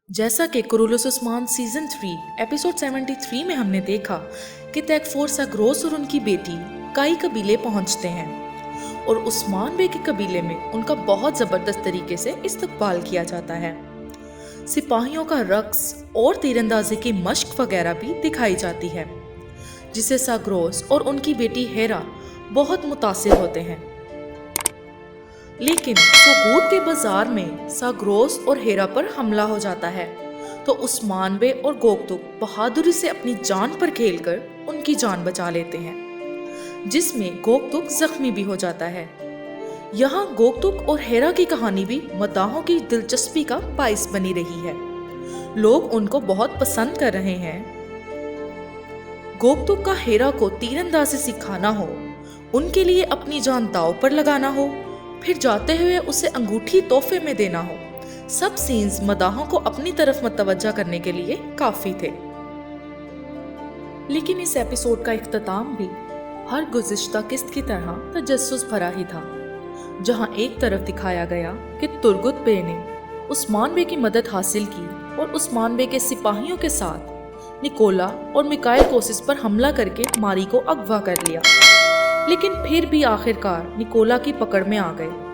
जैसा कि Kurulus Usman season 3 episode 73 में हमने देखा कि तैकफोर साग्रोस और उनकी बेटी कई कबीले पहुंचते हैं और उस्मान बे के कबीले में उनका बहुत ज़बरदस्त तरीके से इस्तकबाल किया जाता है। सिपाहियों का रक्स और तीरंदाजी की मश्क वगैरह भी दिखाई जाती है, जिसे साग्रोस और उनकी बेटी हेरा बहुत मुतासिर होते हैं। लेकिन सुगूत के बाजार में साग्रोस और हेरा पर हमला हो जाता है, तो उस्मान बे और गोकतुक बहादुरी से अपनी जान पर खेलकर उनकी जान बचा लेते हैं, जिसमें गोकतुक जख्मी भी हो जाता है। यहाँ गोकतुक और हेरा की कहानी भी मदाहों की दिलचस्पी का बाइस बनी रही है। लोग उनको बहुत पसंद कर रहे हैं। गोकतुक का हेरा को तीरंदाजी सिखाना हो, उनके लिए अपनी जान दांव पर लगाना हो, फिर जाते हुए उसे अंगूठी तोहफे में देना हो, सब सीन्स मदाहों को अपनी तरफ मुतवज्जा करने के लिए काफी थे। लेकिन इस एपिसोड का इख्तिताम भी हर गुज़िश्ता किस्त की तरह तजस्सुस भरा ही था, जहां एक तरफ दिखाया गया कि तुर्गुत बे ने उस्मान बे की मदद हासिल की और उस्मान बे के सिपाहियों के साथ निकोला और मिकाइल कोसिस पर हमला करके मारी को अगवा कर लिया, लेकिन फिर भी आखिरकार निकोला की पकड़ में आ गए।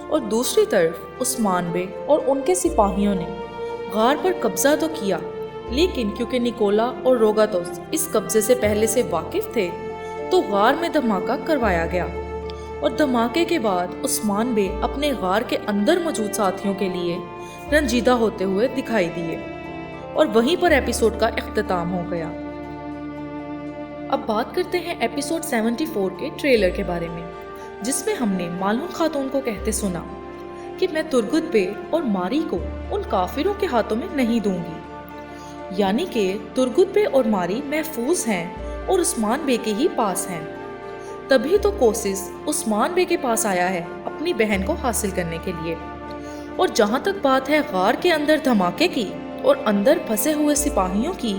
और दूसरी तरफ उस्मान बे और उनके सिपाहियों ने गार पर कब्जा तो किया, लेकिन क्योंकि निकोला और रोगातोस इस कब्जे से पहले से वाकिफ थे, तो गार में धमाका करवाया गया। और धमाके के बाद उस्मान बे अपने गार के अंदर मौजूद साथियों के लिए रंजीदा होते हुए दिखाई दिए, और वहीं पर एपिसोड का इख्तिताम हो गया। अब बात करते हैं एपिसोड 74 के ट्रेलर के बारे में, जिसमें हमने मालूम खातून को कहते सुना कि मैं तुर्गुत बे और मारी को उन काफिरों के हाथों में नहीं दूंगी। यानी कि तुर्गुत बे और मारी महफूज हैं और उस्मान बे के ही पास हैं। तभी तो कोसिस उस्मान बे के पास आया है अपनी बहन को हासिल करने के लिए। और जहां तक बात है गार के अंदर धमाके की और अंदर फंसे हुए सिपाहियों की,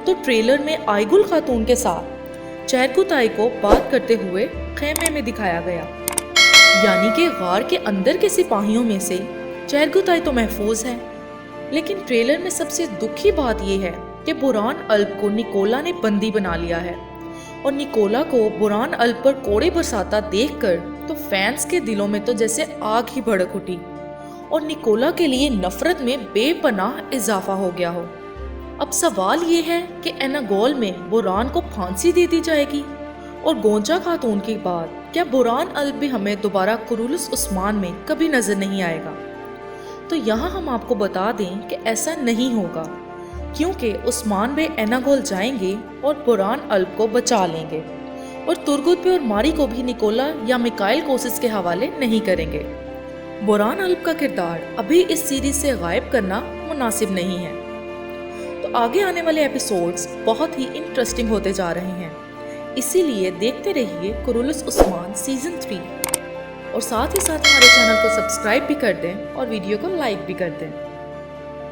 तो ट्रेलर में आइगुल खातून के साथ चैरकुताई को बात करते हुए खेमे में दिखाया गया। यानी कि गार के अंदर के सिपाहियों में से चैरकुताई तो महफूज है, लेकिन ट्रेलर में सबसे दुखी बात यह है कि बुरान अल्ब को निकोला ने बंदी बना लिया है। और निकोला को बुरान अल्ब पर कोड़े बरसाता देखकर तो फैंस के दिलों में तो जैसे आग ही भड़क उठी और निकोला के लिए नफरत में बेपनाह इजाफा हो गया हो। अब सवाल ये है कि एनागोल में बुरान को फांसी दे दी जाएगी, और गोंजा खातून के बाद क्या बुरान अल्ब भी हमें दोबारा कुरुलुस उस्मान में कभी नजर नहीं आएगा? तो यहाँ हम आपको बता दें कि ऐसा नहीं होगा, क्योंकि उस्मान बे एनागोल जाएंगे और बुरान अल्ब को बचा लेंगे, और तुर्गुत बे और मारी को भी निकोला या मिकाइल कोसिस के हवाले नहीं करेंगे। बुरान अल्ब का किरदार अभी इस सीरीज से गायब करना मुनासिब नहीं है। तो आगे आने वाले एपिसोड्स बहुत ही इंटरेस्टिंग होते जा रहे हैं, इसीलिए देखते रहिए कुरुलुस उस्मान सीजन 3, और साथ ही साथ हमारे चैनल को सब्सक्राइब भी कर दें और वीडियो को लाइक भी कर दें।